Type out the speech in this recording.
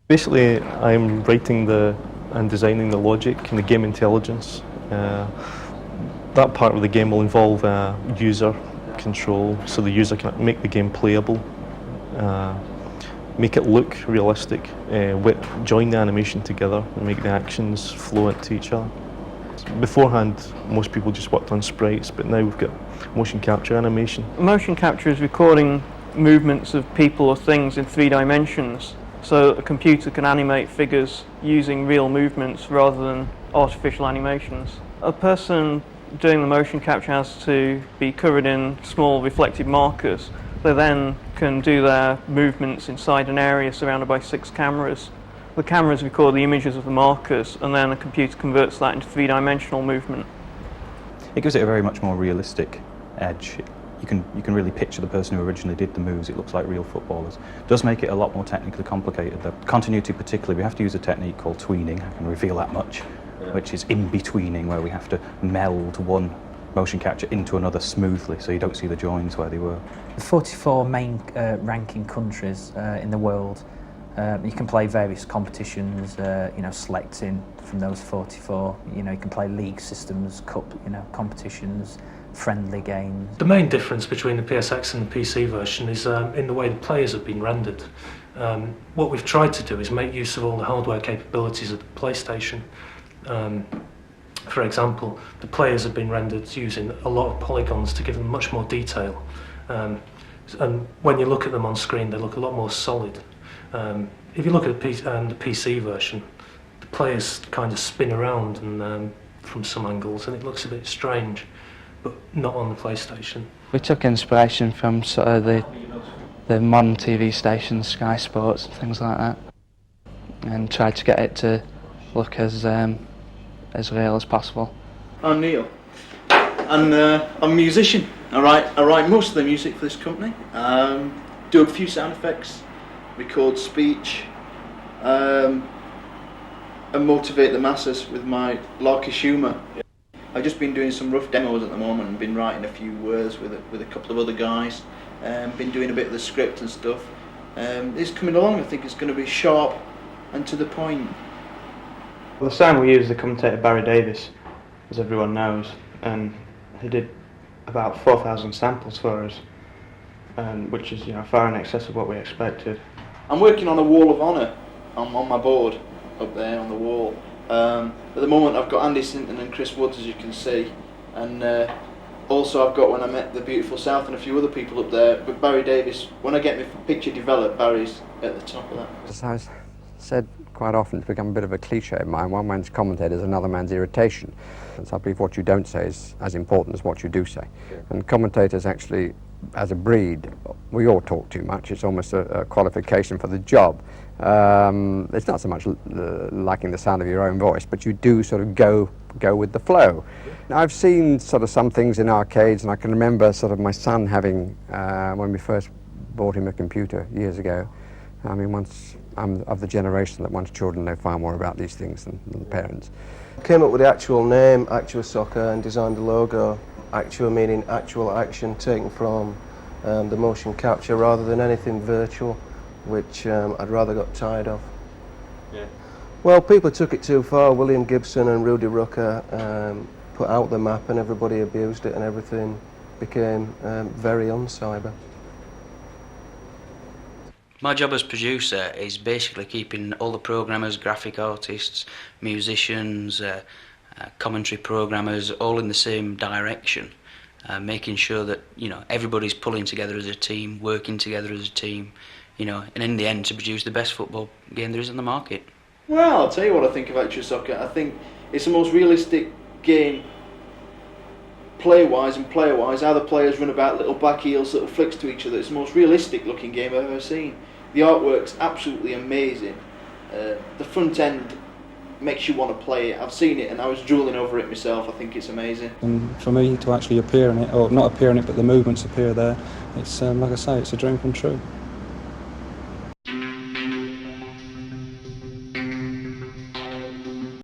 Basically, I'm writing and designing the logic and the game intelligence. That part of the game will involve user control, so the user can make the game playable, make it look realistic, join the animation together and make the actions flow into each other. Beforehand, most people just worked on sprites, but now we've got motion capture animation. Motion capture is recording movements of people or things in 3 dimensions, so a computer can animate figures using real movements rather than artificial animations. A person doing the motion capture has to be covered in small reflective markers. They then can do their movements inside an area surrounded by 6 cameras. The cameras record the images of the markers, and then a computer converts that into 3-dimensional movement. It gives it a very much more realistic edge. You can really picture the person who originally did the moves. It looks like real footballers. It does make it a lot more technically complicated. The continuity particularly, we have to use a technique called tweening, I can reveal that much, which is in-betweening, where we have to meld one motion capture into another smoothly, so you don't see the joins where they were. The 44 main ranking countries in the world, you can play various competitions, selecting from those 44. You can play league systems, cup, competitions, friendly games. The main difference between the PSX and the PC version is in the way the players have been rendered. What we've tried to do is make use of all the hardware capabilities of the PlayStation. For example, the players have been rendered using a lot of polygons to give them much more detail. And when you look at them on screen, they look a lot more solid. If you look at the PC version, the players kind of spin around and from some angles, and it looks a bit strange, but not on the PlayStation. We took inspiration from sort of the modern TV stations, Sky Sports and things like that, and tried to get it to look as real as possible. I'm Neil, and I'm a musician. I write most of the music for this company. Do a few sound effects, record speech, and motivate the masses with my larkish humour. I've just been doing some rough demos at the moment and been writing a few words with a couple of other guys. Been doing a bit of the script and stuff. It's coming along. I think it's going to be sharp and to the point. Well, the sound we use is the commentator Barry Davis, as everyone knows, and he did about 4,000 samples for us, which is far in excess of what we expected. I'm working on a wall of honour. I'm on my board up there on the wall. At the moment I've got Andy Sinton and Chris Woods, as you can see, and also I've got When I Met the Beautiful South and a few other people up there, but Barry Davis, when I get my picture developed, Barry's at the top of that. As I've said quite often, it's become a bit of a cliche of mine, one man's commentator is another man's irritation. And so I believe what you don't say is as important as what you do say. Sure. And commentators actually, as a breed, we all talk too much. It's almost a qualification for the job. It's not so much liking the sound of your own voice, but you do sort of go with the flow. I've seen sort of some things in arcades, and I can remember sort of my son having, when we first bought him a computer years ago, I mean, once I'm of the generation that once children know far more about these things than the parents. Came up with the actual name, Actua Soccer, and designed the logo. Actua meaning actual action taken from the motion capture rather than anything virtual, which I'd rather got tired of. Yeah. Well, people took it too far. William Gibson and Rudy Rucker put out the map and everybody abused it and everything became very un-cyber. My job as producer is basically keeping all the programmers, graphic artists, musicians, commentary programmers all in the same direction, making sure that everybody's pulling together as a team, working together as a team, and in the end to produce the best football game there is on the market. Well, I'll tell you what I think of Actua Soccer. I think it's the most realistic game play-wise and player-wise. How the players run about, little back heels, little flicks to each other. It's the most realistic looking game I've ever seen. The artwork's absolutely amazing. The front end makes you want to play it. I've seen it and I was drooling over it myself. I think it's amazing. And for me to actually appear in it, or not appear in it, but the movements appear there, it's like I say, it's a dream come true.